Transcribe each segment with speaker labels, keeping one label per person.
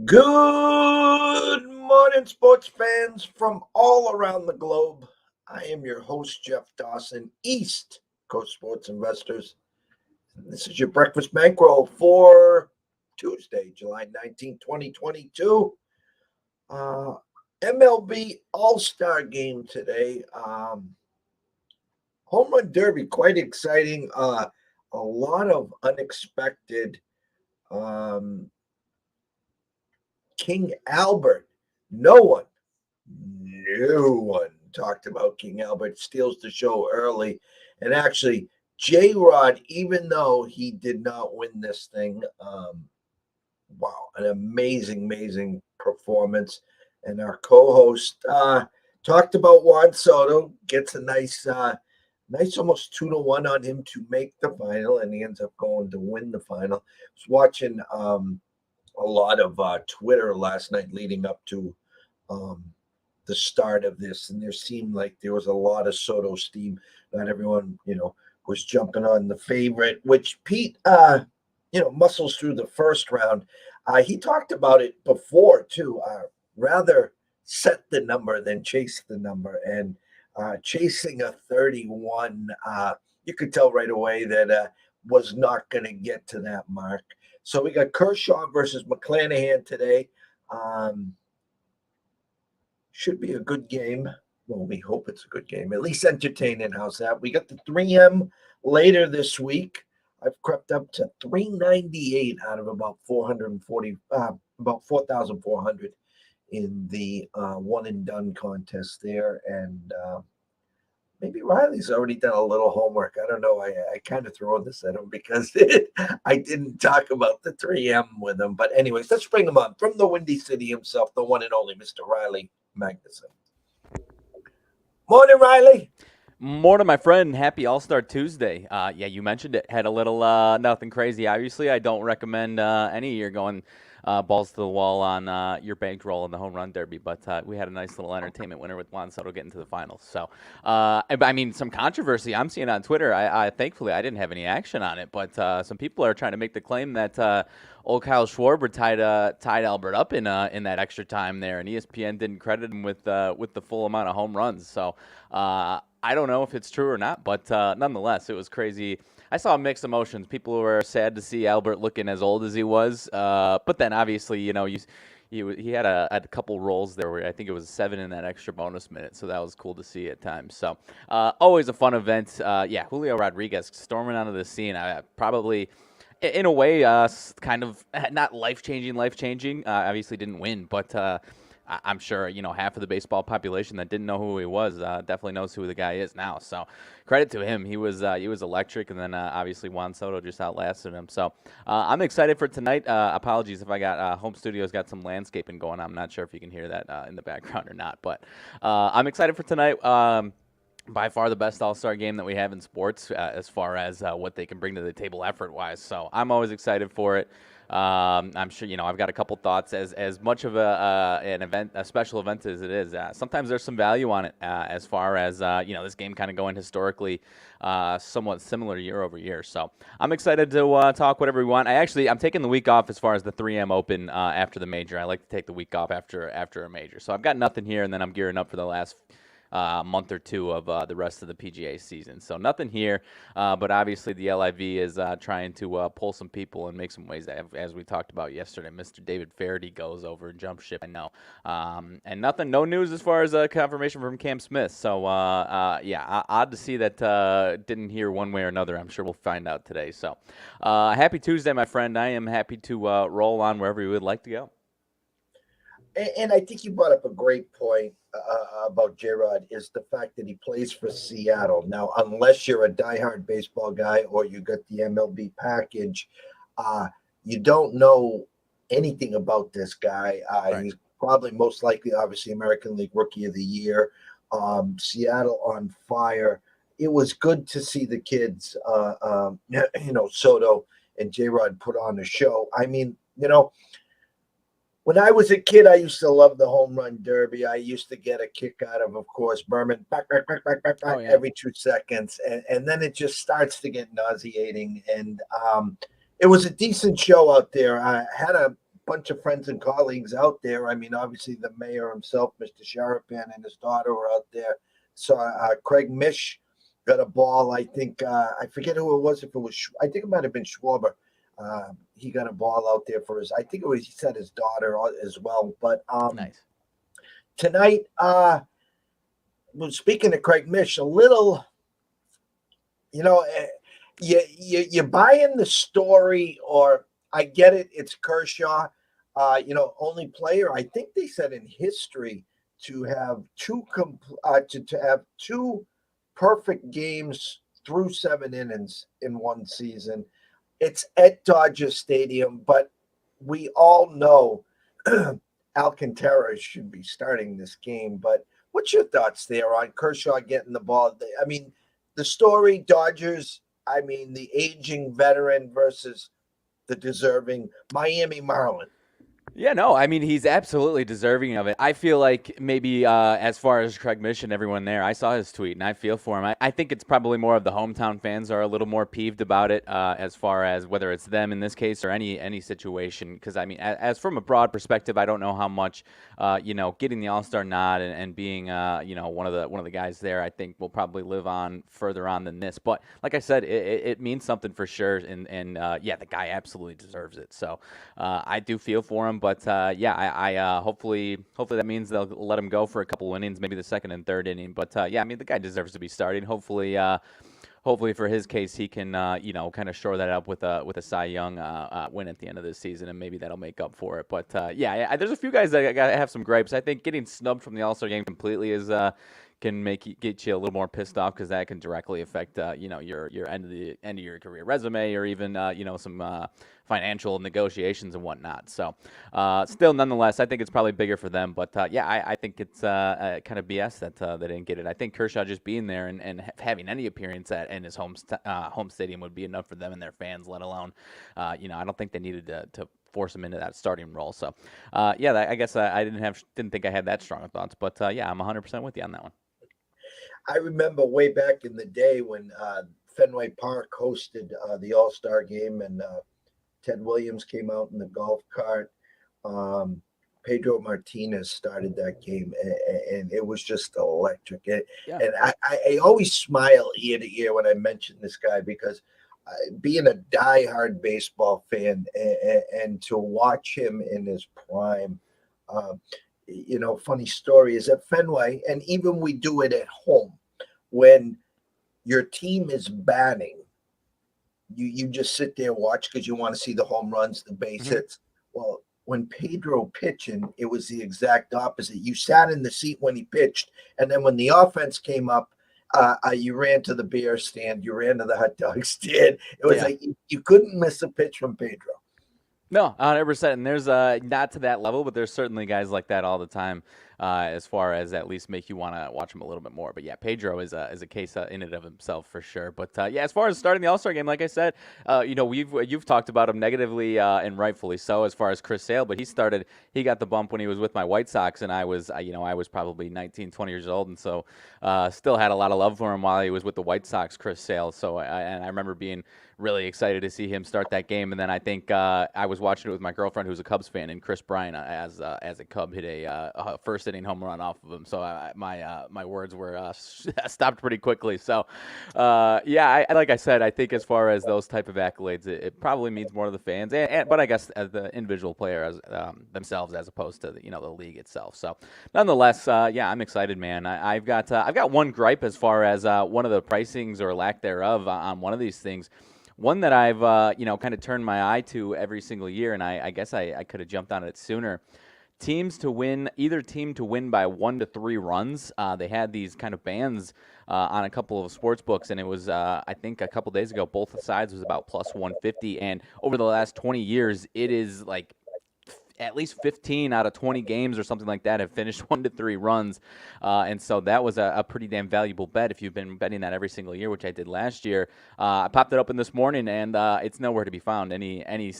Speaker 1: Good morning, sports fans from all around the globe. I am your host, Jeff Dawson, East Coast Sports Investors. This is your breakfast bankroll for Tuesday, July 19th, 2022. MLB All-Star game today. Homerun Derby, quite exciting. A lot of unexpected um, King Albert. No one talked about King Albert. Steals the show early. And actually, J Rod, even though he did not win this thing, wow, an amazing performance. And our co host talked about Juan Soto, gets a nice almost 2-1 on him to make the final, and he ends up going to win the final. I was watching a lot of Twitter last night leading up to um, the start of this, and there seemed like there was a lot of Soto steam. Not everyone, was jumping on the favorite, which Pete, muscles through the first round. He talked about it before too. Rather set the number than chase the number, and chasing a 31, you could tell right away that was not going to get to that mark. So we got Kershaw versus McClanahan today. Should be a good game. Well, we hope it's a good game. At least entertaining. How's that? We got the 3M later this week. I've crept up to 398 out of about 440, about 4,400 in the one and done contest there. And maybe Riley's already done a little homework. I don't know. I kind of throw this at him because I didn't talk about the 3M with him. But anyways, let's bring him on from the Windy City himself, the one and only Mr. Riley Magnuson. Morning, Riley.
Speaker 2: Morning, my friend. Happy All-Star Tuesday. Yeah, you mentioned it. Had a little nothing crazy. Obviously, I don't recommend any of you going balls to the wall on your bankroll in the home run derby, but we had a nice little entertainment winner with Juan Soto getting to the finals. So, I mean, some controversy I'm seeing on Twitter. I thankfully I didn't have any action on it, but some people are trying to make the claim that old Kyle Schwarber tied Albert up in that extra time there, and ESPN didn't credit him with the full amount of home runs. So. I don't know if it's true or not, but nonetheless, it was crazy. I saw mixed emotions. People were sad to see Albert looking as old as he was, but then obviously, he had a couple rolls there where I think it was 7 in that extra bonus minute, so that was cool to see at times. So always a fun event. Yeah, Julio Rodriguez storming onto the scene. Probably. In a way, kind of not life-changing. Obviously didn't win, but I'm sure, half of the baseball population that didn't know who he was definitely knows who the guy is now. So credit to him. He was electric, and then obviously Juan Soto just outlasted him. So I'm excited for tonight. Apologies if I got home studio's got some landscaping going on. I'm not sure if you can hear that in the background or not, but I'm excited for tonight. By far the best All-Star game that we have in sports as far as what they can bring to the table effort-wise. So I'm always excited for it. I'm sure, I've got a couple thoughts as much of an event, a special event as it is. Sometimes there's some value on it as far as, this game kind of going historically somewhat similar year over year. So I'm excited to talk whatever we want. I'm taking the week off as far as the 3M Open after the major. I like to take the week off after a major. So I've got nothing here, and then I'm gearing up for the last month or two of the rest of the PGA season. So nothing here, but obviously the LIV is trying to pull some people and make some waves. As we talked about yesterday, Mr. David Faraday goes over and jump ship, I know. And no news as far as confirmation from Cam Smith. So, yeah, odd to see that didn't hear one way or another. I'm sure we'll find out today. So happy Tuesday, my friend. I am happy to roll on wherever you would like to go.
Speaker 1: And I think you brought up a great point about J-Rod is the fact that he plays for Seattle. Now, unless you're a diehard baseball guy or you got the MLB package, you don't know anything about this guy.
Speaker 2: Right.
Speaker 1: He's probably most likely, obviously, American League Rookie of the Year. Seattle on fire. It was good to see the kids, Soto and J-Rod put on a show. I mean, when I was a kid, I used to love the home run derby. I used to get a kick out of course, Berman, back,
Speaker 2: Oh, yeah.
Speaker 1: every 2 seconds. And then it just starts to get nauseating. And it was a decent show out there. I had a bunch of friends and colleagues out there. I mean, obviously the mayor himself, Mr. Sharapan, and his daughter were out there. So Craig Mish got a ball. I think I forget who it was. If it was, I think it might have been Schwarber. He got a ball out there for his. I think it was. He said his daughter as well. But
Speaker 2: Nice.
Speaker 1: tonight, well, speaking of Craig Mish, a little, you know, you buy in the story, or I get it. It's Kershaw, only player I think they said in history to have to have two perfect games through 7 innings in one season. It's at Dodger Stadium, but we all know Alcantara should be starting this game. But what's your thoughts there on Kershaw getting the ball? I mean, the story, Dodgers, I mean, the aging veteran versus the deserving Miami Marlin.
Speaker 2: Yeah, no, I mean, he's absolutely deserving of it. I feel like maybe as far as Craig Mish and everyone there, I saw his tweet and I feel for him. I think it's probably more of the hometown fans are a little more peeved about it as far as whether it's them in this case or any situation. Because, I mean, as from a broad perspective, I don't know how much, getting the All-Star nod and being, one of the guys there, I think will probably live on further on than this. But like I said, it means something for sure. And the guy absolutely deserves it. So I do feel for him. But I hopefully that means they'll let him go for a couple innings, maybe the second and third inning. But I mean, the guy deserves to be starting. Hopefully for his case, he can kind of shore that up with a Cy Young win at the end of this season, and maybe that'll make up for it. But there's a few guys that have some gripes. I think getting snubbed from the All-Star game completely is can get you a little more pissed off because that can directly affect your end of your career resume or even some financial negotiations and whatnot. So still, nonetheless, I think it's probably bigger for them. But I think it's kind of BS that they didn't get it. I think Kershaw just being there and having any appearance in his home stadium would be enough for them and their fans. Let alone, I don't think they needed to force him into that starting role. So I guess I didn't think I had that strong of thoughts. But I'm 100% with you on that one.
Speaker 1: I remember way back in the day when Fenway Park hosted the All-Star game, and Ted Williams came out in the golf cart. Pedro Martinez started that game, and it was just electric. And I always smile ear to ear when I mention this guy because being a diehard baseball fan and to watch him in his prime, funny story is at Fenway, and even we do it at home when your team is batting. You just sit there and watch because you want to see the home runs, the base hits. Well, when Pedro pitching, it was the exact opposite. You sat in the seat when he pitched, and then when the offense came up, you ran to the beer stand, you ran to the hot dog stand. It was like you couldn't miss a pitch from Pedro.
Speaker 2: No, 100%. And there's not to that level, but there's certainly guys like that all the time, as far as at least make you want to watch him a little bit more. But yeah, Pedro is a case in and of himself for sure. But as far as starting the All-Star game, like I said, you've talked about him negatively and rightfully so as far as Chris Sale, but he got the bump when he was with my White Sox, and I was probably 19, 20 years old, and so still had a lot of love for him while he was with the White Sox, Chris Sale. So I remember being really excited to see him start that game. And then I think I was watching it with my girlfriend, who's a Cubs fan, and Chris Bryant, as a Cub, hit a first inning home run off of him. So my words were stopped pretty quickly. So like I said, I think as far as those type of accolades, it probably means more to the fans, but I guess as the individual player as themselves as opposed to the league itself. So nonetheless, I'm excited, man. I've got one gripe as far as one of the pricings or lack thereof on one of these things. One that I've, kind of turned my eye to every single year, and I guess I could have jumped on it sooner. Either team to win by 1 to 3 runs. They had these kind of bands on a couple of sports books, and it was, I think a couple days ago, both sides was about plus 150. And over the last 20 years, it is like at least 15 out of 20 games or something like that have finished 1 to 3 runs. And so that was a pretty damn valuable bet if you've been betting that every single year, which I did last year. I popped it open this morning, and it's nowhere to be found any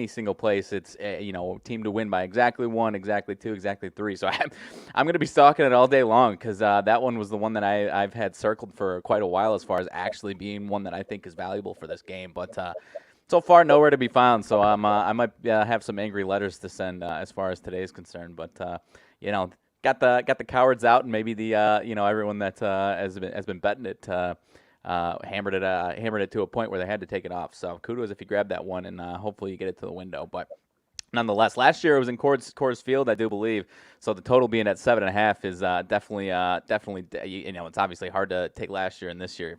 Speaker 2: single place. It's, team to win by exactly 1, exactly 2, exactly 3. So I'm going to be stalking it all day long because that one was the one that I've had circled for quite a while as far as actually being one that I think is valuable for this game. But So far, nowhere to be found. So I might have some angry letters to send as far as today is concerned. But you know, got the cowards out, and maybe the everyone that has been betting it hammered it to a point where they had to take it off. So kudos if you grab that one, and hopefully you get it to the window. But nonetheless, last year it was in Coors Field, I do believe. So the total being at 7.5 is definitely. It's obviously hard to take last year and this year.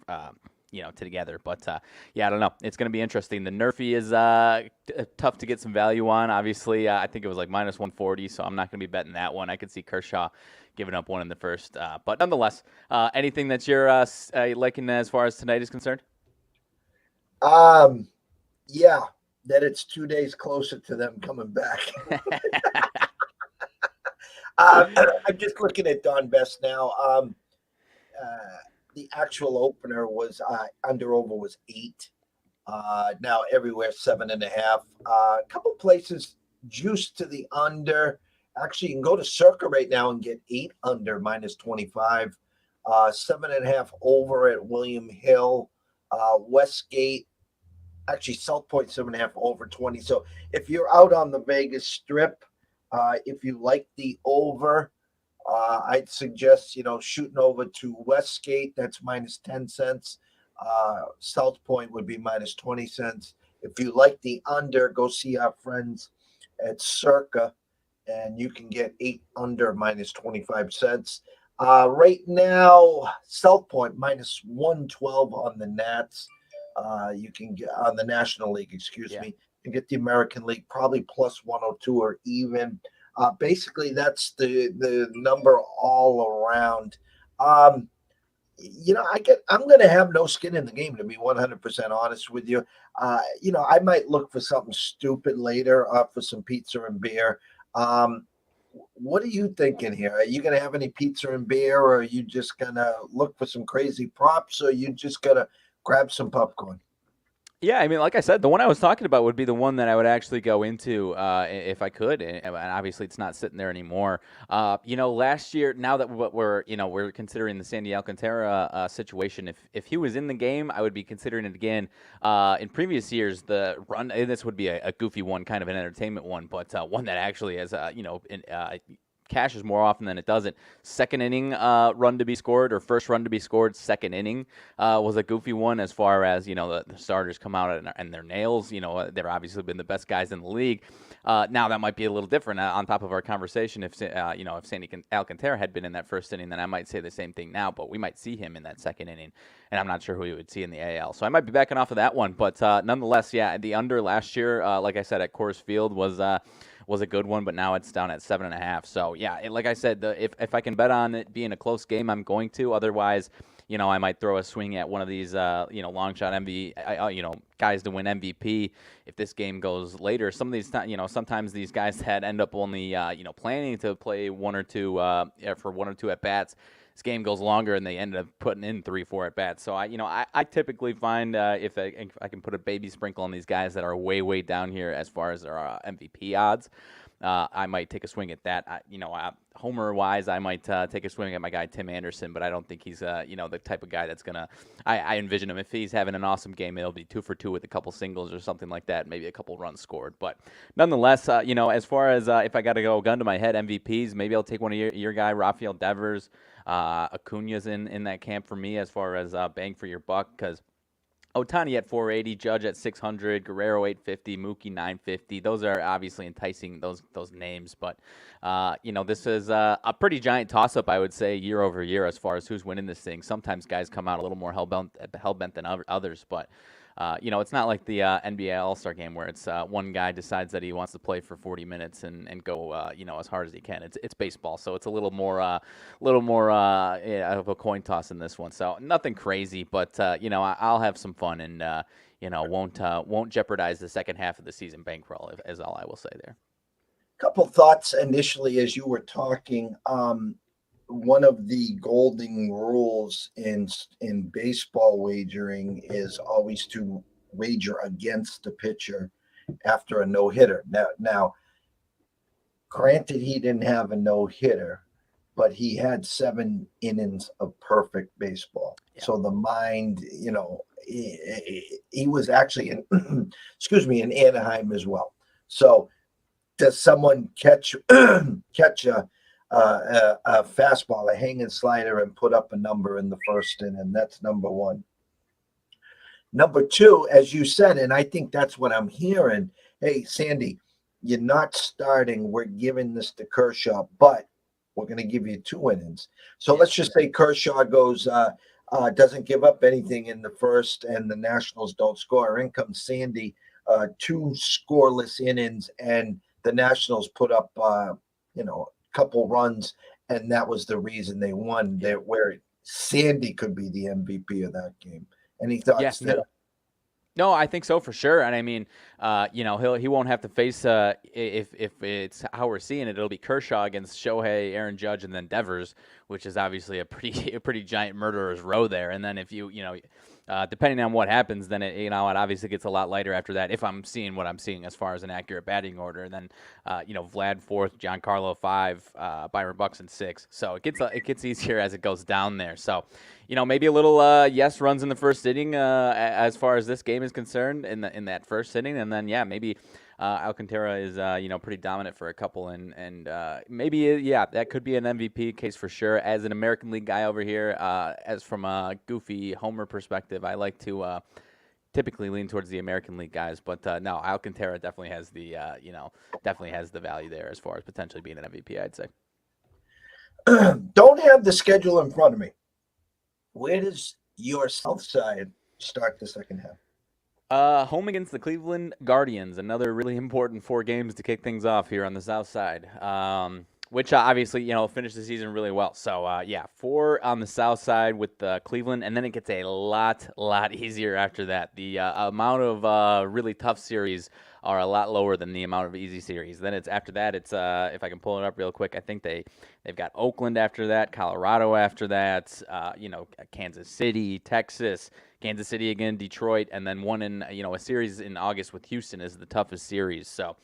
Speaker 2: Together. But yeah, I don't know. It's going to be interesting. The Nerfy is tough to get some value on. Obviously, I think it was like minus 140, so I'm not going to be betting that one. I could see Kershaw giving up one in the first. But nonetheless, anything that you're liking as far as tonight is concerned?
Speaker 1: Yeah, that it's 2 days closer to them coming back. I'm just looking at Don Best now. The actual opener was under over was 8. Now everywhere 7.5. A couple places juiced to the under. Actually, you can go to Circa right now and get 8 under minus 25. 7.5 over at William Hill. Westgate, actually South Point 7.5 over 20. So if you're out on the Vegas Strip, if you like the over, I'd suggest, shooting over to Westgate. That's minus 10 cents. South Point would be minus 20 cents. If you like the under, go see our friends at Circa, and you can get 8 under minus 25 cents. Right now, South Point minus 112 on the Nats. You can get on the National League, excuse me. You can get the American League probably plus 102 or even. Basically, that's the number all around. I'm going to have no skin in the game, to be 100% honest with you. I might look for something stupid later for some pizza and beer. What are you thinking here? Are you going to have any pizza and beer, or are you just going to look for some crazy props, or are you just going to grab some popcorn?
Speaker 2: Yeah, I mean, like I said, the one I was talking about would be the one that I would actually go into if I could, and obviously it's not sitting there anymore. Last year, now that we're considering the Sandy Alcantara situation, if he was in the game, I would be considering it again. In previous years, the run, and this would be a goofy one, kind of an entertainment one, but one that actually has cashes more often than it doesn't. Second inning run to be scored, or first run to be scored, second inning was a goofy one as far as, the starters come out and their nails. They've obviously been the best guys in the league. Now that might be a little different on top of our conversation. If Sandy Alcantara had been in that first inning, then I might say the same thing now, but we might see him in that second inning, and I'm not sure who we would see in the AL. So I might be backing off of that one, but nonetheless, yeah, the under last year, like I said, at Coors Field was a good one, but now it's down at 7.5. So yeah, like I said, if I can bet on it being a close game, I'm going to. Otherwise, I might throw a swing at one of these, long shot guys to win MVP if this game goes later. Some of these, sometimes these guys that end up only, planning to play one or two at bats. This game goes longer and they end up putting in 3-4 at bats. So I typically find if I can put a baby sprinkle on these guys that are way down here as far as their MVP odds, I might take a swing at that. Homer wise, I might take a swing at my guy Tim Anderson, but I don't think he's the type of guy that's gonna. I envision him, if he's having an awesome game, it'll be 2 for 2 with a couple singles or something like that, maybe a couple runs scored. But nonetheless, as far as if I got to go gun to my head, MVPs, maybe I'll take one of your guy, Rafael Devers. Acuna's in that camp for me as far as bang for your buck, because Ohtani at 480, Judge at 600, Guerrero 850, Mookie 950. Those are obviously enticing, those names, but this is a pretty giant toss-up, I would say, year over year as far as who's winning this thing. Sometimes guys come out a little more hell-bent than others, but it's not like the NBA All-Star game where it's one guy decides that he wants to play for 40 minutes and go as hard as he can. It's baseball, so it's a little more of a coin toss in this one. So nothing crazy, but I'll have some fun and won't jeopardize the second half of the season bankroll, is all I will say there.
Speaker 1: Couple thoughts initially as you were talking. One of the golden rules in baseball wagering is always to wager against the pitcher after a no-hitter. Now, granted, he didn't have a no-hitter, but he had 7 innings of perfect baseball. Yeah. So the mind, he was actually in, excuse me, in Anaheim as well. So does someone catch catch a fastball, a hanging slider, and put up a number in the first inning? That's number one. Number two, as you said, and I think that's what I'm hearing. Hey, Sandy, you're not starting. We're giving this to Kershaw, but we're going to give you 2 innings. So let's just say Kershaw goes, doesn't give up anything in the first, and the Nationals don't score. In comes Sandy, 2 scoreless innings, and the Nationals put up, a couple runs, and that was the reason they won. Where Sandy could be the MVP of that game. Any thoughts there?
Speaker 2: No, I think so for sure. And I mean, he won't have to face if it's how we're seeing it, it'll be Kershaw against Shohei, Aaron Judge, and then Devers, which is obviously a pretty giant murderer's row there. And then if depending on what happens, then it obviously gets a lot lighter after that. If I'm seeing what I'm seeing as far as an accurate batting order, then Vlad 4th, Giancarlo 5, Byron Buxton 6. So it gets easier as it goes down there. So maybe a little runs in the first inning as far as this game is concerned in that first inning, and then maybe Alcantara is pretty dominant for a couple, and maybe that could be an MVP case for sure. As an American League guy over here, as from a goofy homer perspective, I like to typically lean towards the American League guys, but no, Alcantara definitely has the value there as far as potentially being an MVP, I'd say.
Speaker 1: Don't have the schedule in front of me. Where does your South Side start the second half?
Speaker 2: Home against the Cleveland Guardians, another really important 4 games to kick things off here on the South Side, which obviously, finished the season really well. So, 4 on the South Side with Cleveland, and then it gets a lot easier after that. The amount of really tough series are a lot lower than the amount of easy series. Then after that, if I can pull it up real quick, I think they've got Oakland after that, Colorado after that, Kansas City, Texas, Kansas City again, Detroit, and then one in a series in August with Houston is the toughest series. So,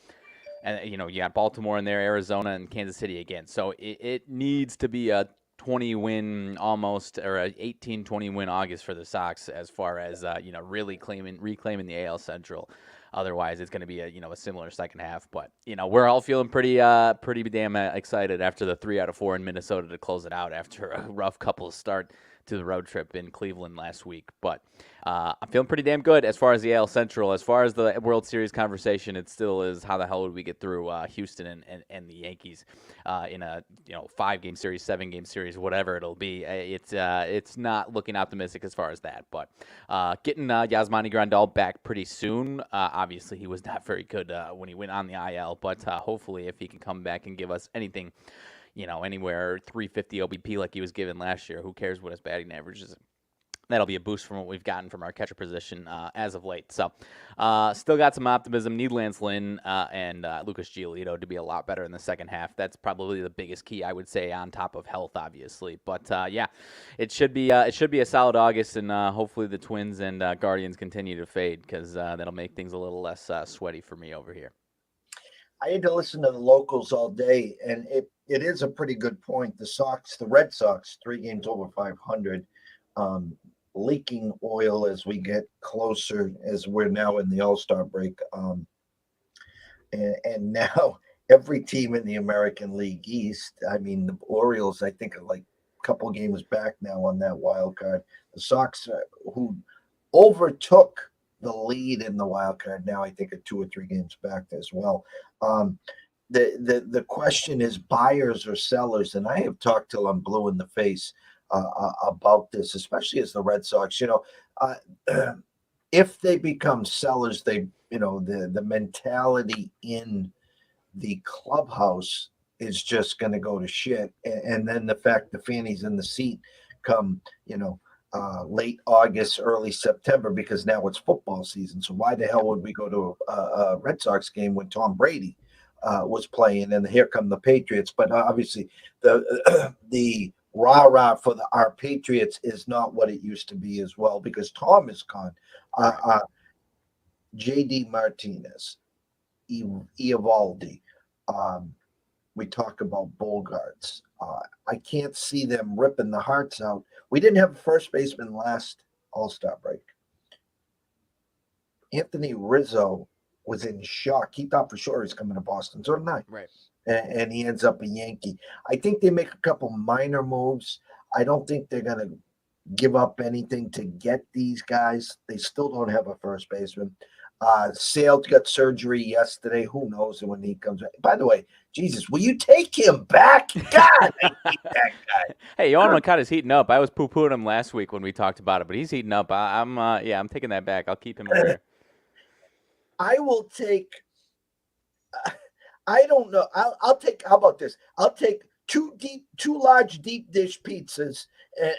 Speaker 2: and you got Baltimore in there, Arizona, and Kansas City again. So it needs to be a 20-win almost, or a 18-20 win August for the Sox as far as really reclaiming the AL Central. Otherwise, it's going to be a similar second half. But we're all feeling pretty damn excited after the 3 out of 4 in Minnesota to close it out after a rough couple start to the road trip in Cleveland last week. But I'm feeling pretty damn good as far as the AL Central. As far as the World Series conversation, it still is how the hell would we get through Houston and the Yankees in a 5-game series, 7-game series, whatever it'll be. It's not looking optimistic as far as that. But getting Yasmani Grandal back pretty soon. Obviously, he was not very good when he went on the IL, but hopefully if he can come back and give us anything, anywhere 350 OBP like he was given last year, who cares what his batting average is? That'll be a boost from what we've gotten from our catcher position as of late. So still got some optimism. Need Lance Lynn and Lucas Giolito to be a lot better in the second half. That's probably the biggest key, I would say, on top of health, obviously. But, it should be a solid August, and hopefully the Twins and Guardians continue to fade because that'll make things a little less sweaty for me over here.
Speaker 1: I had to listen to the locals all day, and it is a pretty good point. The Red Sox, 3 games over 500, leaking oil as we get closer, as we're now in the All-Star break. And now every team in the American League East, I mean, the Orioles, I think, are like a couple games back now on that wild card. The Sox, who overtook the lead in the wild card, now I think are 2 or 3 games back as well. The question is buyers or sellers, and I have talked till I'm blue in the face about this, especially as the Red Sox. If they become sellers, the mentality in the clubhouse is just going to go to shit, and then the fact the fanny's in the seat come late August, early September, because now it's football season. So why the hell would we go to a Red Sox game when Tom Brady was playing, and here come the Patriots? But obviously the rah-rah for our Patriots is not what it used to be as well, because Tom is gone. J.D. Martinez, Eovaldi, we talk about Bogarts. I can't see them ripping the hearts out. We didn't have a first baseman last All-Star break. Anthony Rizzo was in shock. He thought for sure he was coming to Boston. So did I.
Speaker 2: Right.
Speaker 1: And he ends up a Yankee. I think they make a couple minor moves. I don't think they're going to give up anything to get these guys. They still don't have a first baseman. Sale got surgery yesterday. Who knows when he comes back? By the way, Jesus, will you take him back? God, I hate that guy.
Speaker 2: Hey, Yohan Moncada's heating up. I was poo-pooing him last week when we talked about it, but he's heating up. I'm taking that back. I'll keep him over here.
Speaker 1: I will take. I don't know. I'll take. How about this? I'll take two large deep dish pizzas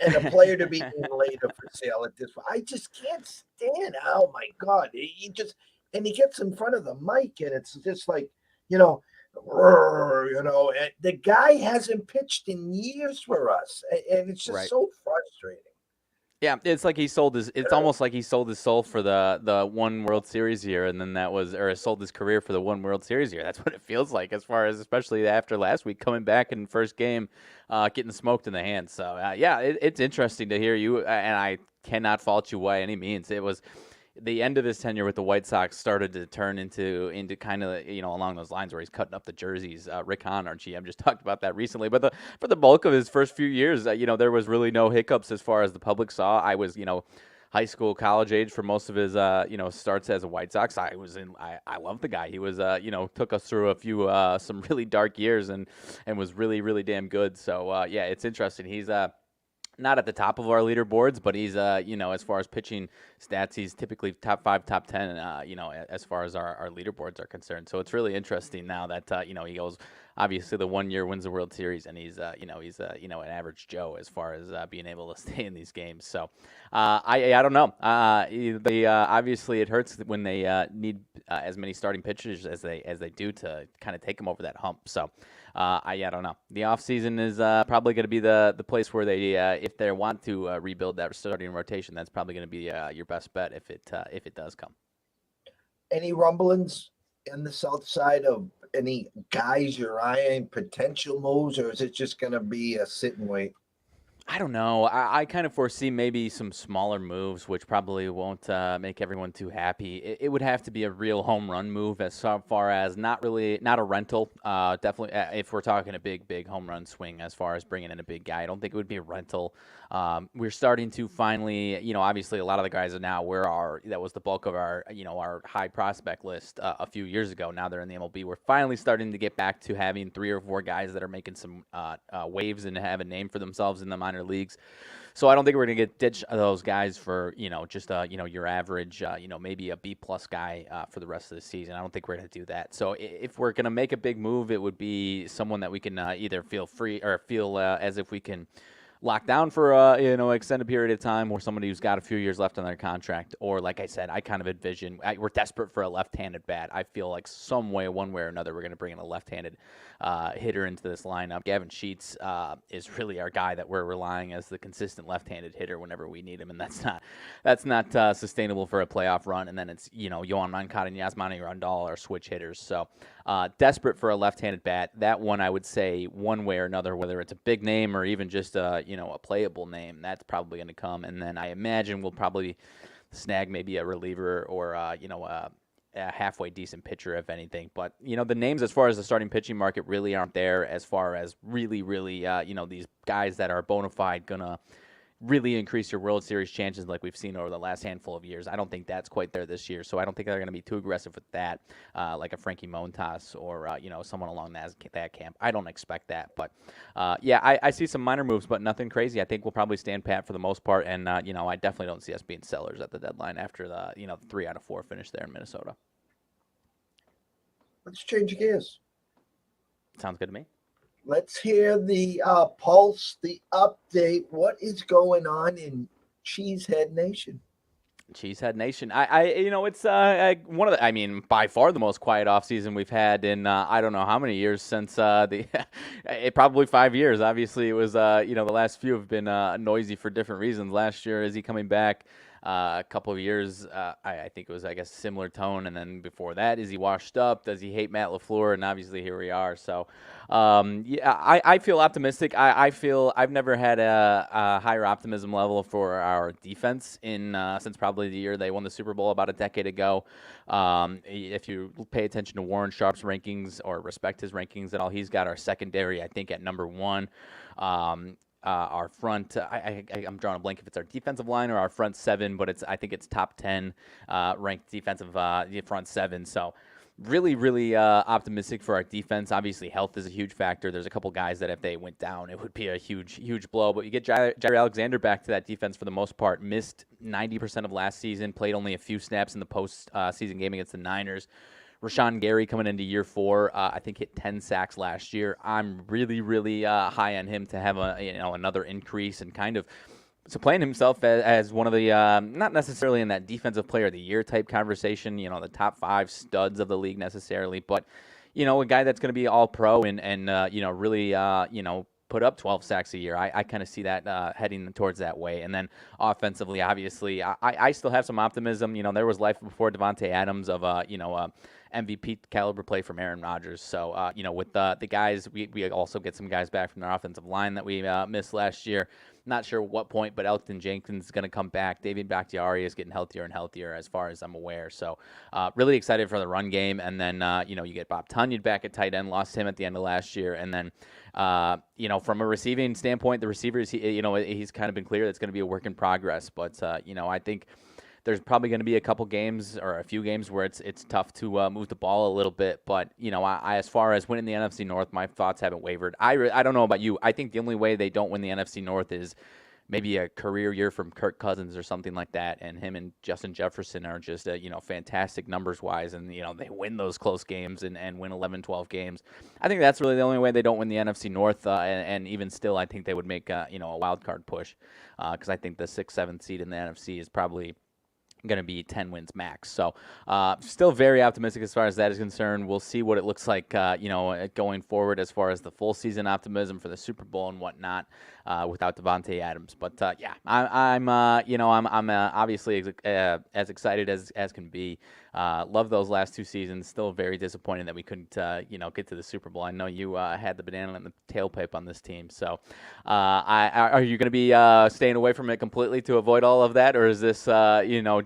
Speaker 1: and a player to be in later for sale at this point. I just can't stand. Oh my God! He just and he gets in front of the mic and it's just like and the guy hasn't pitched in years for us, and it's just
Speaker 2: Right.
Speaker 1: so frustrating.
Speaker 2: Yeah, it's like he sold his. It's almost like he sold his soul for the one World Series year, and then sold his career for the one World Series year. That's what it feels like, as far as especially after last week coming back in first game, getting smoked in the hand. So it's interesting to hear you, and I cannot fault you by any means. It was the end of his tenure with the White Sox started to turn into kind of along those lines where he's cutting up the jerseys. Rick Hahn, our GM, just talked about that recently. But for the bulk of his first few years, there was really no hiccups as far as the public saw. I was high school, college age for most of his starts as a White Sox. I love the guy. He was took us through a few some really dark years and was really really damn good. So it's interesting. He's not at the top of our leaderboards, but he's, as far as pitching stats, he's typically top 5, top 10, as far as our leaderboards are concerned. So it's really interesting now that, he goes, obviously the 1 year wins the World Series, and he's an average Joe as far as being able to stay in these games. So I don't know. Obviously it hurts when they need as many starting pitchers as they do to kind of take them over that hump. So I don't know. The offseason is probably going to be the place where they, if they want to rebuild that starting rotation, that's probably going to be your best bet if it does come.
Speaker 1: Any rumblings in the south side of any guys you're eyeing, potential moves, or is it just going to be a sit and wait?
Speaker 2: I don't know. I kind of foresee maybe some smaller moves, which probably won't make everyone too happy. It would have to be a real home run move, as far as not a rental. Definitely, if we're talking a big home run swing, as far as bringing in a big guy, I don't think it would be a rental. We're starting to finally, obviously a lot of the guys are now that was the bulk of our high prospect list a few years ago. Now they're in the MLB. We're finally starting to get back to having 3 or 4 guys that are making some waves and have a name for themselves in the minor leagues. So I don't think we're going to ditch those guys for, just, your average, maybe a B+ guy for the rest of the season. I don't think we're going to do that. So if we're going to make a big move, it would be someone that we can either feel free or feel as if we can locked down for extended period of time, or somebody who's got a few years left on their contract, or like I said, I kind of envision we're desperate for a left-handed bat. I feel like one way or another, we're going to bring in a left-handed hitter into this lineup. Gavin Sheets is really our guy that we're relying as the consistent left-handed hitter whenever we need him, and that's not sustainable for a playoff run. And then it's Yohan Moncada and Yasmani Randall are switch hitters, so desperate for a left-handed bat. That one I would say one way or another, whether it's a big name or even just a playable name, that's probably going to come. And then I imagine we'll probably snag maybe a reliever or a halfway decent pitcher, if anything. But the names as far as the starting pitching market really aren't there, as far as really these guys that are bona fide gonna really increase your World Series chances like we've seen over the last handful of years. I don't think that's quite there this year, so I don't think they're going to be too aggressive with that, like a Frankie Montas or someone along that camp. I don't expect that, but I see some minor moves, but nothing crazy. I think we'll probably stand pat for the most part, and I definitely don't see us being sellers at the deadline after the 3 out of 4 finish there in Minnesota.
Speaker 1: Let's change gears.
Speaker 2: Sounds good to me.
Speaker 1: Let's hear the pulse, the update. What is going on in Cheesehead Nation?
Speaker 2: Cheesehead Nation. It's one of the, by far the most quiet offseason we've had in I don't know how many years since probably 5 years. Obviously, it was the last few have been noisy for different reasons. Last year, is he coming back? A couple of years, I think it was, I guess, similar tone. And then before that, is he washed up? Does he hate Matt LaFleur? And obviously, here we are. So, yeah, I feel optimistic. I feel I've never had a higher optimism level for our defense since probably the year they won the Super Bowl about a decade ago. If you pay attention to Warren Sharp's rankings or respect his rankings at all, he's got our secondary, I think, at number one. Our front, I'm drawing a blank if it's our defensive line or our front seven, but I think it's top 10 ranked defensive front seven. So really, really optimistic for our defense. Obviously, health is a huge factor. There's a couple guys that if they went down, it would be a huge, huge blow. But you get Jair Alexander back to that defense for the most part. Missed 90% of last season, played only a few snaps in the post-season game against the Niners. Rashawn Gary coming into year 4, I think hit 10 sacks last year. I'm really, really high on him to have another increase and kind of playing himself as one of the not necessarily in that defensive player of the year type conversation, the top 5 studs of the league necessarily, but a guy that's going to be all pro and really put up 12 sacks a year. I kind of see that heading towards that way. And then offensively, obviously, I still have some optimism. There was life before Devontae Adams of MVP caliber play from Aaron Rodgers. So, with the guys, we also get some guys back from their offensive line that we missed last year. Not sure what point, but Elgton Jenkins is going to come back. David Bakhtiari is getting healthier and healthier as far as I'm aware. So really excited for the run game. And then, you get Bob Tunyon back at tight end, lost him at the end of last year. And then, from a receiving standpoint, the receivers, he's kind of been clear that's going to be a work in progress. But, I think there's probably going to be a couple games or a few games where it's tough to move the ball a little bit. But, I as far as winning the NFC North, my thoughts haven't wavered. I don't know about you. I think the only way they don't win the NFC North is maybe a career year from Kirk Cousins or something like that. And him and Justin Jefferson are just, fantastic numbers-wise. And, they win those close games and win 11, 12 games. I think that's really the only way they don't win the NFC North. And even still, I think they would make, a wild card push. Because I think the 6th, 7th seed in the NFC is probably going to be 10 wins max. So still very optimistic as far as that is concerned. We'll see what it looks like, going forward as far as the full season optimism for the Super Bowl and whatnot without Devontae Adams. But yeah, I'm obviously as excited as can be. Love those last 2 seasons. Still very disappointed that we couldn't, get to the Super Bowl. I know you had the banana in the tailpipe on this team. So are you going to be staying away from it completely to avoid all of that? Or is this,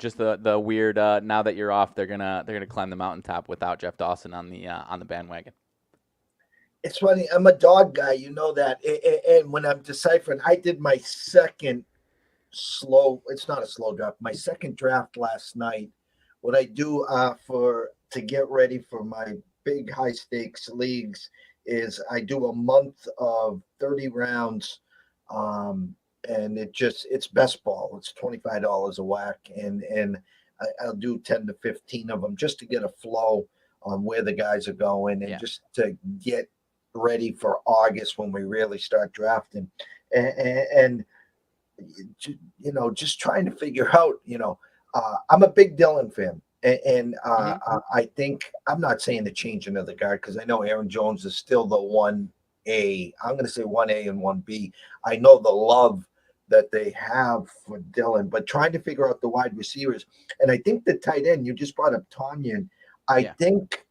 Speaker 2: just the weird, now that you're off, they're gonna climb the mountaintop without Jeff Dawson on the bandwagon?
Speaker 1: It's funny. I'm a dog guy, you know that. And when I'm deciphering, I did my second it's not a slow draft, my second draft last night. What I do to get ready for my big high stakes leagues is I do a month of 30 rounds. And it's best ball. It's $25 a whack. And I'll do 10 to 15 of them just to get a flow on where the guys are going and just to get ready for August when we really start drafting. And just trying to figure out, I'm a big Dylan fan. And I think, I'm not saying the changing of the guard because I know Aaron Jones is still the 1A. I'm going to say 1A and 1B. I know the love that they have for Dylan, but trying to figure out the wide receivers. And I think the tight end, you just brought up Tunyon. I think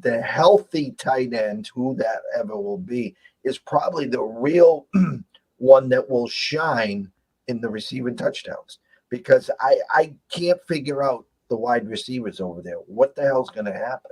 Speaker 1: the healthy tight end, who that ever will be, is probably the real one that will shine in the receiving touchdowns, because I can't figure out the wide receivers over there. What the hell's going to happen?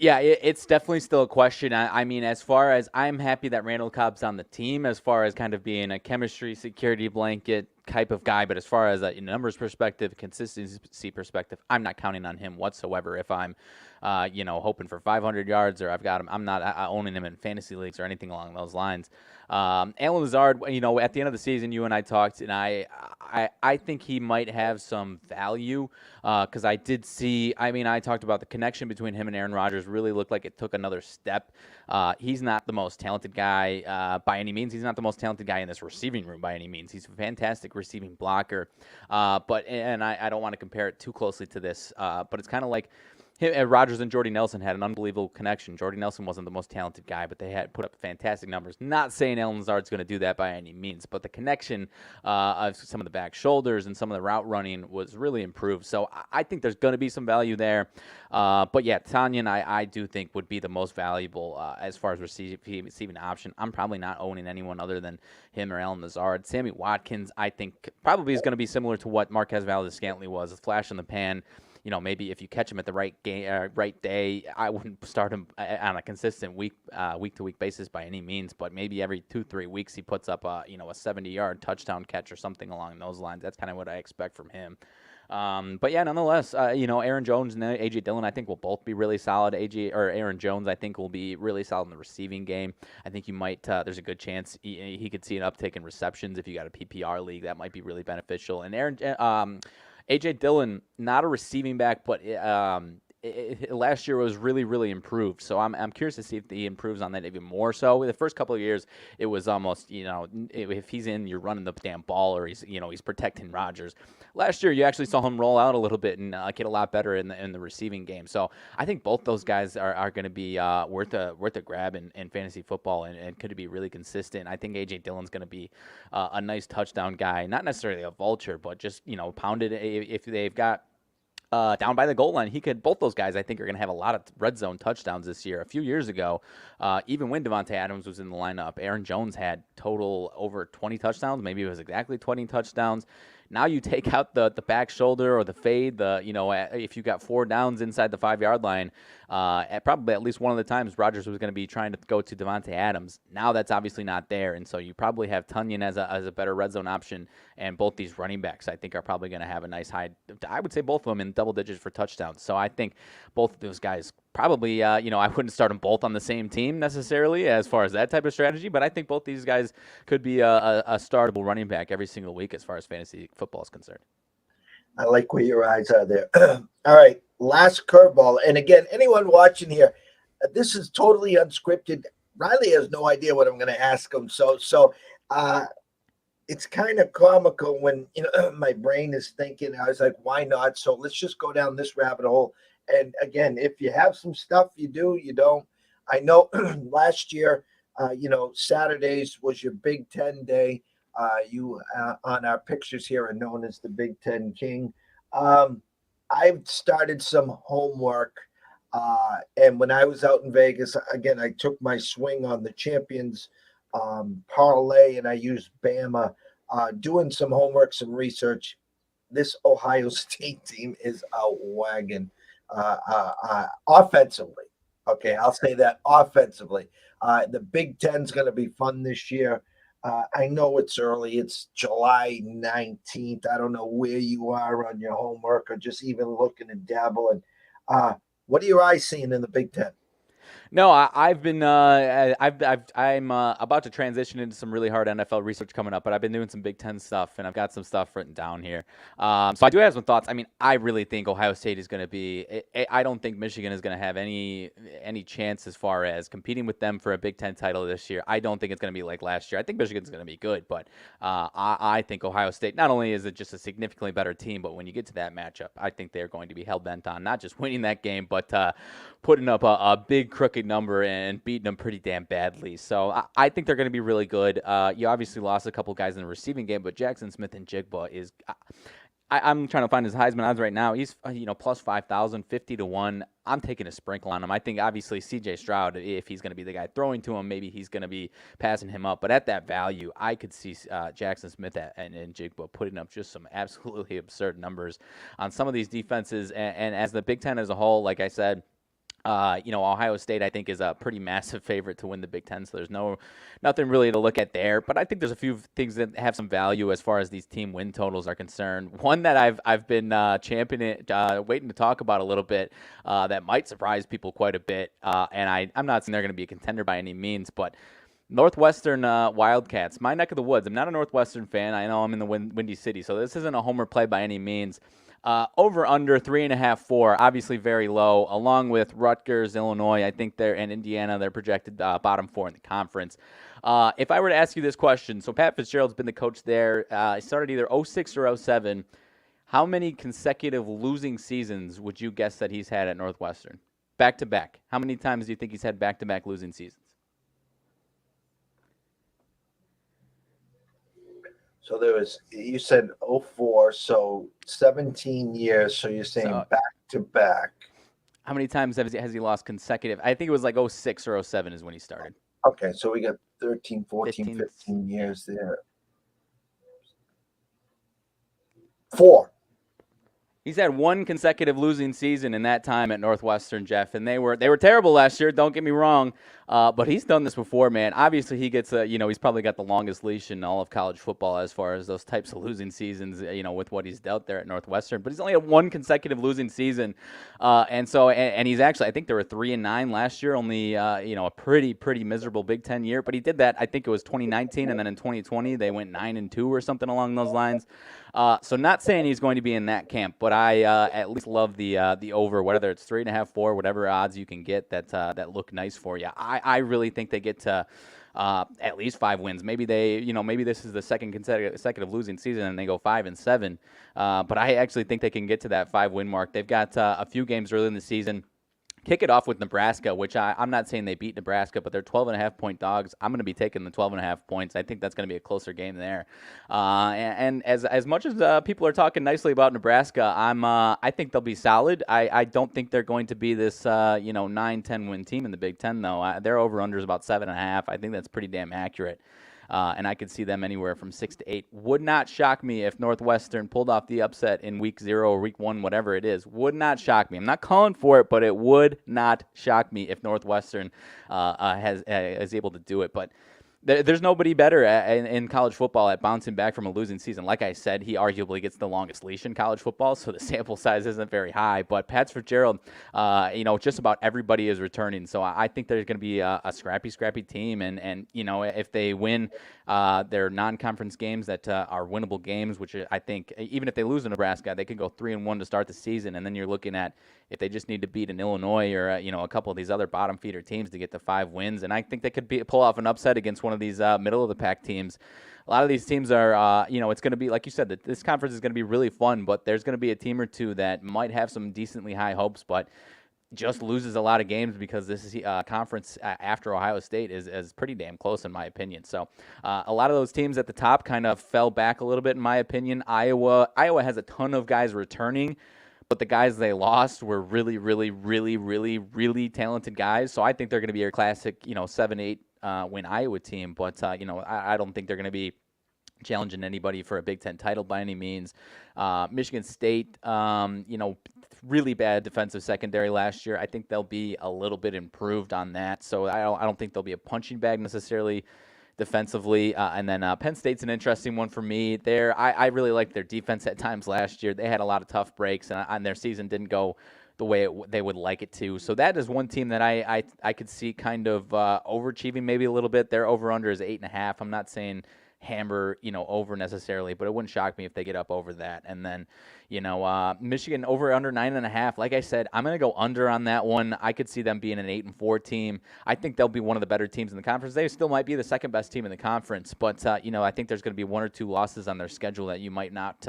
Speaker 2: Yeah, it's definitely still a question. I mean, as far as I'm happy that Randall Cobb's on the team, as far as kind of being a chemistry security blanket type of guy, but as far as a numbers perspective, consistency perspective, I'm not counting on him whatsoever. If I'm, hoping for 500 yards or I've got him, I'm not owning him in fantasy leagues or anything along those lines. Alan Lazard, at the end of the season, you and I talked, and I think he might have some value because I did see. I mean, I talked about the connection between him and Aaron Rodgers really looked like it took another step. He's not the most talented guy by any means. He's not the most talented guy in this receiving room by any means. He's a fantastic receiving blocker, but I don't want to compare it too closely to this, but it's kind of like Rogers and Jordy Nelson had an unbelievable connection. Jordy Nelson wasn't the most talented guy, but they had put up fantastic numbers. Not saying Alan Lazard's going to do that by any means, but the connection of some of the back shoulders and some of the route running was really improved. So I think there's going to be some value there. But yeah, Tanyan, I do think would be the most valuable as far as receiving option. I'm probably not owning anyone other than him or Alan Lazard. Sammy Watkins, I think, probably is going to be similar to what Marquez Valdez-Scantling was, a flash in the pan. Maybe if you catch him at the right day, I wouldn't start him on a consistent week-to-week basis by any means. But maybe every 2-3 weeks he puts up a 70-yard touchdown catch or something along those lines. That's kind of what I expect from him. But yeah, nonetheless, Aaron Jones and AJ Dillon, I think will both be really solid. Aaron Jones, I think will be really solid in the receiving game. I think you might. There's a good chance he could see an uptick in receptions if you got a PPR league. That might be really beneficial. And A.J. Dillon, not a receiving back, but last year was really, really improved. So I'm curious to see if he improves on that even more so. The first couple of years, it was almost, if he's in, you're running the damn ball, or he's protecting Rodgers. Last year, you actually saw him roll out a little bit and get a lot better in the receiving game. So I think both those guys are going to be worth a grab in fantasy football and could be really consistent. I think A.J. Dillon's going to be a nice touchdown guy, not necessarily a vulture, but just pounded if they've got down by the goal line. Both those guys, I think, are going to have a lot of red zone touchdowns this year. A few years ago, even when Devontae Adams was in the lineup, Aaron Jones had total over 20 touchdowns. Maybe it was exactly 20 touchdowns. Now you take out the back shoulder or the fade, if you got 4 downs inside the 5-yard line, probably at least one of the times Rodgers was going to be trying to go to Devontae Adams. Now that's obviously not there, and so you probably have Tunyon as a better red zone option, and both these running backs I think are probably going to have a nice high. I would say both of them in double digits for touchdowns. So I think both of those guys probably, I wouldn't start them both on the same team necessarily as far as that type of strategy, but I think both these guys could be a startable running back every single week as far as fantasy football is concerned.
Speaker 1: I like where your eyes are there. All right, last curveball. And again, anyone watching here, this is totally unscripted. Riley has no idea what I'm going to ask him. So it's kind of comical when, my brain is thinking. I was like, why not? So let's just go down this rabbit hole. And again, if you have some stuff, you do, you don't. I know last year, Saturdays was your Big Ten day. You on our pictures here are known as the Big Ten King. I've started some homework. And when I was out in Vegas, again, I took my swing on the Champions parlay, and I used Bama, doing some homework, some research. This Ohio State team is a wagon offensively. Okay, I'll say that offensively. The Big Ten's going to be fun this year. I know it's early. It's July 19th. I don't know where you are on your homework or just even looking and dabbling. What are your eyes seeing in the Big Ten?
Speaker 2: No, I've been I'm about to transition into some really hard NFL research coming up, but I've been doing some Big Ten stuff, and I've got some stuff written down here. So I do have some thoughts. I mean, I really think Ohio State is going to be. I don't think Michigan is going to have any chance as far as competing with them for a Big Ten title this year. I don't think it's going to be like last year. I think Michigan's going to be good, but I think Ohio State, not only is it just a significantly better team, but when you get to that matchup, I think they're going to be hell bent on not just winning that game, but putting up a big crooked number and beating them pretty damn badly. So I think they're going to be really good. You obviously lost a couple guys in the receiving game, but Jackson Smith and Jigba is. I'm trying to find his Heisman odds right now. He's plus 5,000, 50 to 1. I'm taking a sprinkle on him. I think obviously C.J. Stroud, if he's going to be the guy throwing to him, maybe he's going to be passing him up. But at that value, I could see Jackson Smith and Jigba putting up just some absolutely absurd numbers on some of these defenses. And as the Big Ten as a whole, like I said, Ohio State, I think, is a pretty massive favorite to win the Big Ten, so there's nothing really to look at there. But I think there's a few things that have some value as far as these team win totals are concerned. One that I've been championing, waiting to talk about a little bit, that might surprise people quite a bit. And I'm not saying they're going to be a contender by any means, but Northwestern Wildcats, my neck of the woods. I'm not a Northwestern fan. I know I'm in the Windy City, so this isn't a homer play by any means. Over under 3.5, 4, obviously very low, along with Rutgers, Illinois. I think and Indiana, they're projected bottom 4 in the conference. If I were to ask you this question, so Pat Fitzgerald's been the coach there. He started either 06 or 07. How many consecutive losing seasons would you guess that he's had at Northwestern? Back to back. How many times do you think he's had back-to-back losing seasons?
Speaker 1: So there was, you said '04, so 17 years. So you're saying
Speaker 2: So
Speaker 1: back to back.
Speaker 2: how many times has he lost consecutive? I think it was like '06 or '07 is when he started.
Speaker 1: Okay, so we got 13, 14,
Speaker 2: 15.
Speaker 1: 15 years there. 4.
Speaker 2: He's had one consecutive losing season in that time at Northwestern, Jeff, and they were terrible last year. Don't get me wrong, but he's done this before, man. Obviously, he gets he's probably got the longest leash in all of college football as far as those types of losing seasons, with what he's dealt there at Northwestern. But he's only had one consecutive losing season, and he's actually, I think they were 3-9 last year, only a pretty miserable Big Ten year. But he did that. I think it was 2019, and then in 2020 they went 9-2 or something along those lines. So not saying he's going to be in that camp, but I at least love the over, whether it's 3.5, 4, whatever odds you can get that look nice for you. I really think they get to at least 5 wins. Maybe maybe this is the second consecutive losing season and they go 5-7. But I actually think they can get to that 5-win mark. They've got a few games early in the season. Kick it off with Nebraska, which I'm not saying they beat Nebraska, but they're 12.5-point dogs. I'm going to be taking the 12.5 points. I think that's going to be a closer game there. And as much as people are talking nicely about Nebraska, I think they'll be solid. I don't think they're going to be this 9-10 win team in the Big Ten though. Their over under is about 7.5. I think that's pretty damn accurate. And I could see them anywhere from 6 to 8. Would not shock me if Northwestern pulled off the upset in week 0 or week 1, whatever it is. Would not shock me. I'm not calling for it, but it would not shock me if Northwestern is able to do it. But there's nobody better in college football at bouncing back from a losing season. Like I said, he arguably gets the longest leash in college football, so the sample size isn't very high. But Pat Fitzgerald, just about everybody is returning. So I think there's going to be a scrappy team. And if they win their non-conference games that are winnable games, which I think even if they lose to Nebraska, they could go 3-1 to start the season. And then you're looking at if they just need to beat an Illinois or a couple of these other bottom feeder teams to get to 5 wins. And I think they could pull off an upset against one of these middle of the pack teams. A lot of these teams are, it's going to be, like you said, that this conference is going to be really fun, but there's going to be a team or two that might have some decently high hopes, but just loses a lot of games because this is conference after Ohio State is pretty damn close in my opinion. So a lot of those teams at the top kind of fell back a little bit in my opinion. Iowa has a ton of guys returning, but the guys they lost were really, really, really, really, really talented guys. So I think they're going to be your classic, 7-8 win Iowa team. But, I don't think they're going to be challenging anybody for a Big Ten title by any means. Michigan State, really bad defensive secondary last year. I think they'll be a little bit improved on that. So I don't think they'll be a punching bag necessarily defensively. And then Penn State's an interesting one for me. I really liked their defense at times last year. They had a lot of tough breaks, and their season didn't go the way they would like it to. So that is one team that I could see kind of overachieving maybe a little bit. Their over-under is 8.5. I'm not saying hammer, over necessarily, but it wouldn't shock me if they get up over that. And then, Michigan over under 9.5. Like I said, I'm going to go under on that one. I could see them being an 8-4 team. I think they'll be one of the better teams in the conference. They still might be the second best team in the conference, but I think there's going to be 1 or 2 losses on their schedule that you might not,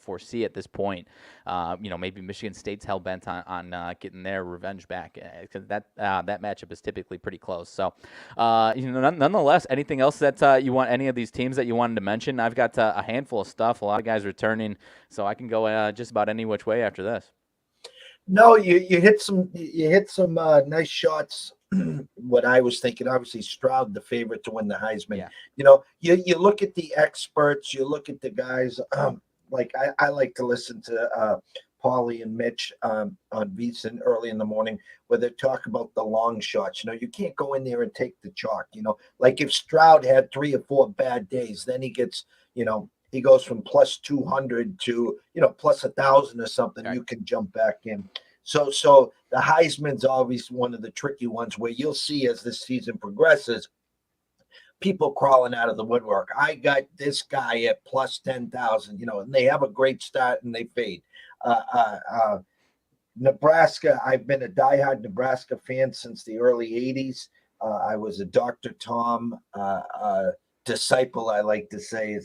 Speaker 2: foresee at this point. Maybe Michigan State's hell bent on getting their revenge back because that matchup is typically pretty close. So, nonetheless, anything else that you want? Any of these teams that you wanted to mention? I've got a handful of stuff. A lot of guys returning, so I can go just about any which way after this.
Speaker 1: No, you hit some nice shots. What I was thinking, obviously Stroud the favorite to win the Heisman.
Speaker 2: Yeah.
Speaker 1: You look at the experts, you look at the guys. Like I like to listen to Paulie and Mitch on VSiN early in the morning, where they talk about the long shots. You can't go in there and take the chalk. Like if Stroud had 3 or 4 bad days, then he gets, he goes from plus 200 to, plus 1,000 or something.
Speaker 2: Right.
Speaker 1: You can jump back in. So the Heisman's always one of the tricky ones where you'll see as this season progresses, people crawling out of the woodwork. I got this guy at plus 10,000, and they have a great start and they fade. Nebraska, I've been a diehard Nebraska fan since the early 80s. I was a Dr. Tom disciple, I like to say,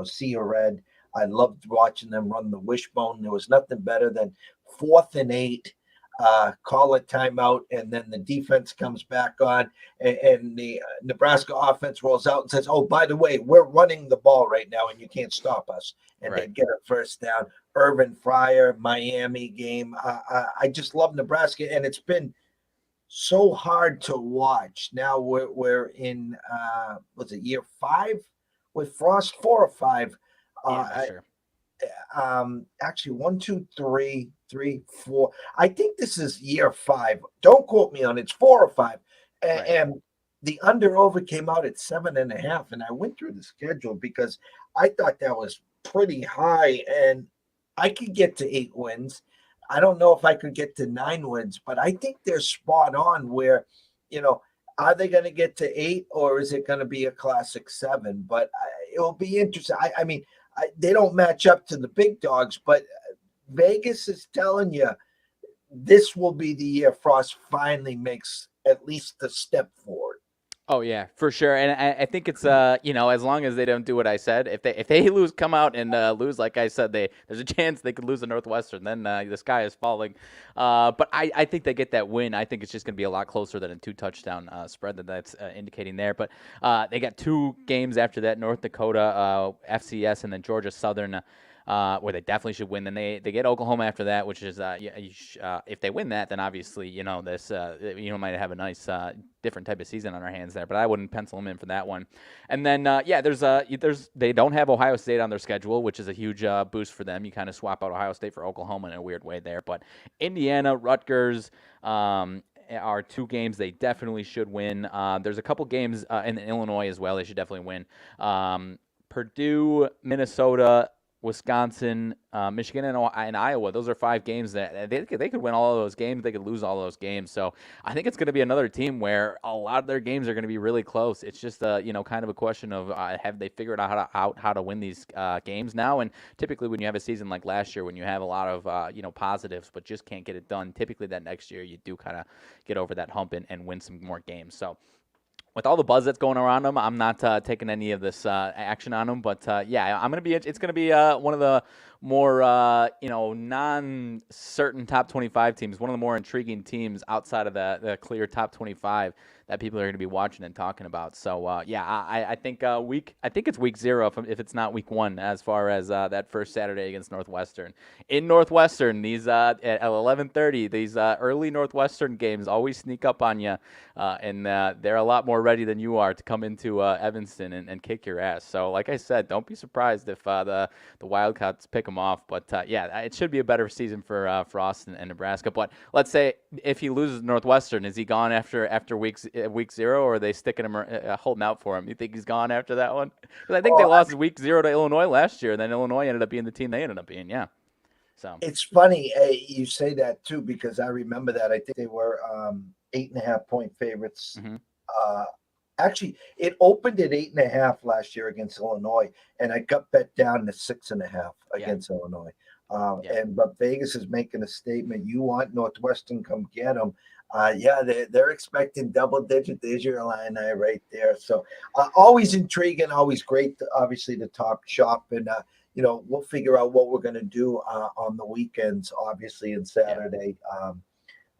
Speaker 1: see or read. I loved watching them run the wishbone. There was nothing better than 4th and 8. Call a timeout, and then the defense comes back on, and the Nebraska offense rolls out and says, "Oh, by the way, we're running the ball right now, and you can't stop us." And
Speaker 2: Right.
Speaker 1: they get a first down. Irvin Fryer, Miami game. I just love Nebraska, and it's been so hard to watch. Now we're in was it year 5 with Frost, 4 or 5.
Speaker 2: Yeah, for sure.
Speaker 1: Actually 1, 2, 3, 3, 4. I think this is year 5. Don't quote me on it. It's 4 or 5.
Speaker 2: Right.
Speaker 1: And the under over came out at 7.5. And I went through the schedule because I thought that was pretty high, and I could get to 8 wins. I don't know if I could get to 9 wins, but I think they're spot on where, are they going to get to 8, or is it going to be a classic 7? But it will be interesting. I mean, they don't match up to the big dogs, but Vegas is telling you this will be the year Frost finally makes at least a step forward.
Speaker 2: Oh yeah, for sure. And I think it's as long as they don't do what I said, if they come out and lose, like I said, there's a chance they could lose to Northwestern. Then the sky is falling. But I think they get that win. I think it's just going to be a lot closer than a 2-touchdown spread that's indicating there. But they got 2 games after that: North Dakota FCS, and then Georgia Southern. Where they definitely should win. Then they get Oklahoma after that, which is if they win that, then obviously this might have a nice different type of season on our hands there. But I wouldn't pencil them in for that one. And then they don't have Ohio State on their schedule, which is a huge boost for them. You kind of swap out Ohio State for Oklahoma in a weird way there. But Indiana, Rutgers. Are 2 games they definitely should win. There's a couple games in Illinois as well they should definitely win. Purdue, Minnesota, Wisconsin, Michigan, and Iowa. Those are 5 games that they could win all of those games. They could lose all of those games. So I think it's going to be another team where a lot of their games are going to be really close. It's just kind of a question of have they figured out how to win these games now? And typically when you have a season like last year, when you have a lot of positives but just can't get it done, typically that next year you do kind of get over that hump and win some more games. So with all the buzz that's going around them, I'm not taking any of this action on them. But it's gonna be one of the more non-certain top 25 teams, one of the more intriguing teams outside of the clear top 25 that people are going to be watching and talking about. So I think it's week 0 if it's not week 1 as far as that first Saturday against Northwestern. In Northwestern, these at 11:30, these early Northwestern games always sneak up on you, and they're a lot more ready than you are to come into Evanston and kick your ass. So like I said, don't be surprised if the Wildcats pick them off. But it should be a better season for Frost and Nebraska. But let's say if he loses Northwestern, is he gone after week 0, or are they sticking him holding out for him? You think he's gone after that one? Because I think they lost week 0 to Illinois last year, and then Illinois ended up being the team they ended up being. Yeah. So
Speaker 1: it's funny you say that too, because I remember that. I think they were 8.5-point favorites.
Speaker 2: Mm-hmm.
Speaker 1: Actually, it opened at 8.5 last year against Illinois, and I got bet down to 6.5 against Illinois. But Vegas is making a statement. You want Northwestern? Come get them. They're expecting double digit. There's your Illini right there. So always intriguing, always great. Obviously, to top shop, and we'll figure out what we're going to do on the weekends. Obviously, and Saturday.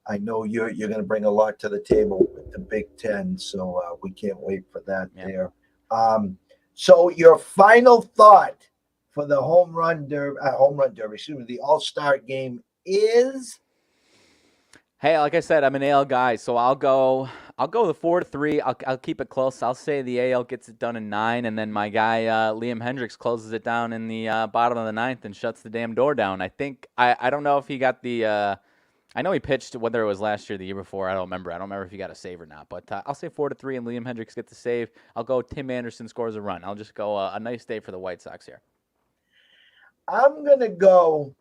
Speaker 1: I know you're going to bring a lot to the table with the Big Ten, so we can't wait for that there. So your final thought for the home run derby, the All-Star game is?
Speaker 2: Hey, like I said, I'm an AL guy, so I'll go the 4-3. I'll keep it close. I'll say the AL gets it done in 9, and then my guy Liam Hendricks closes it down in the bottom of the 9th and shuts the damn door down. I think I don't know if he got the. I know he pitched, whether it was last year or the year before. I don't remember if he got a save or not. But I'll say 4-3, and Liam Hendricks gets the save. I'll go Tim Anderson scores a run. I'll just go a nice day for the White Sox here.
Speaker 1: I'm gonna go.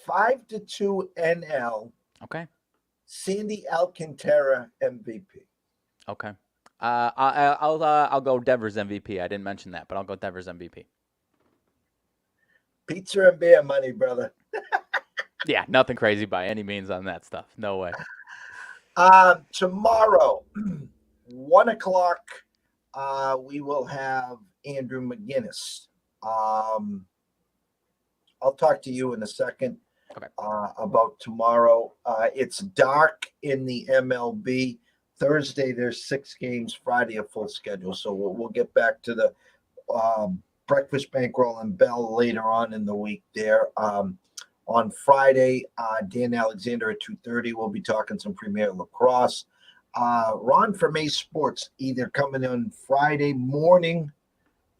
Speaker 1: 5-2 NL.
Speaker 2: Okay.
Speaker 1: Sandy Alcantara MVP.
Speaker 2: Okay. I'll go Devers MVP. I didn't mention that, but I'll go Devers MVP.
Speaker 1: Pizza and beer money, brother.
Speaker 2: Yeah, nothing crazy by any means on that stuff. No way.
Speaker 1: Tomorrow, 1 o'clock, we will have Andrew McGinnis. I'll talk to you in a second about tomorrow. It's dark in the MLB. Thursday, there's 6 games. Friday, a full schedule. So we'll get back to the breakfast, bankroll, and bell later on in the week there. On Friday, Dan Alexander at 2:30. We'll be talking some Premier Lacrosse. Ron from Ace Sports either coming on Friday morning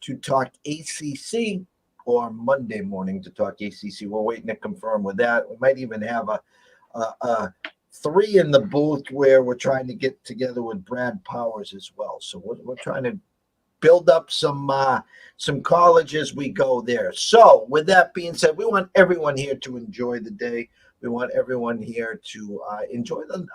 Speaker 1: to talk ACC or Monday morning to talk ACC. We're waiting to confirm with that. We might even have a 3 in the booth where we're trying to get together with Brad Powers as well. So we're trying to build up some college as we go there. So with that being said, we want everyone here to enjoy the day. We want everyone here to enjoy the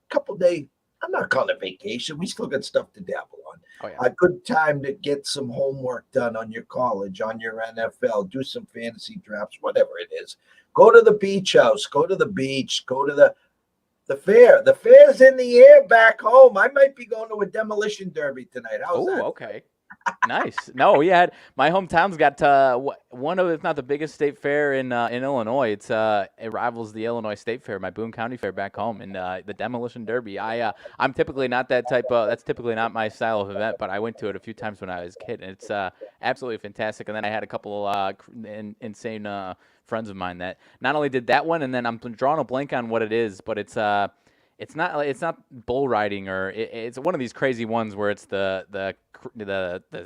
Speaker 1: couple day. I'm not calling it vacation. We still got stuff to dabble on.
Speaker 2: Oh, yeah.
Speaker 1: A good time to get some homework done on your college, on your NFL, do some fantasy drafts, whatever it is. Go to the beach house, go to the beach, go to the fair. The fair's in the air back home. I might be going to a demolition derby tonight. How's that?
Speaker 2: Oh, okay. Nice. No, yeah, my hometown's got one of, if not the biggest state fair in Illinois. It rivals the Illinois State Fair, my Boone County Fair back home, and the Demolition Derby. I'm typically not that type of. That's typically not my style of event, but I went to it a few times when I was a kid, and it's absolutely fantastic. And then I had a couple insane friends of mine that not only did that one, and then I'm drawing a blank on what it is, but it's not bull riding or it's one of these crazy ones where it's the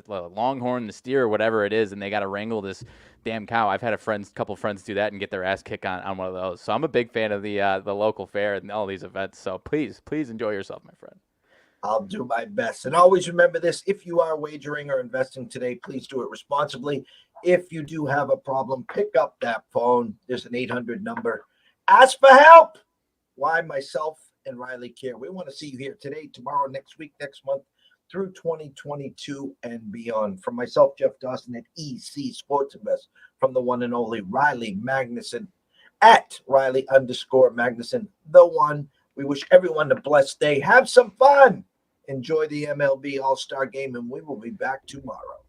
Speaker 2: longhorn, the steer, or whatever it is, and they got to wrangle this damn cow. I've had couple friends do that and get their ass kicked on one of those. So I'm a big fan of the local fair and all these events. So please enjoy yourself, my friend.
Speaker 1: I'll do my best. And always remember this: if you are wagering or investing today, please do it responsibly. If you do have a problem, pick up that phone. There's an 800 number. Ask for help. Why? Myself and Riley care. We want to see you here today, tomorrow, next week, next month, through 2022 and beyond. From myself, Jeff Dawson at EC Sports Invest, from the one and only Riley Magnuson at Riley_Magnuson, the one. We wish everyone a blessed day. Have some fun. Enjoy the MLB All-Star Game, and we will be back tomorrow.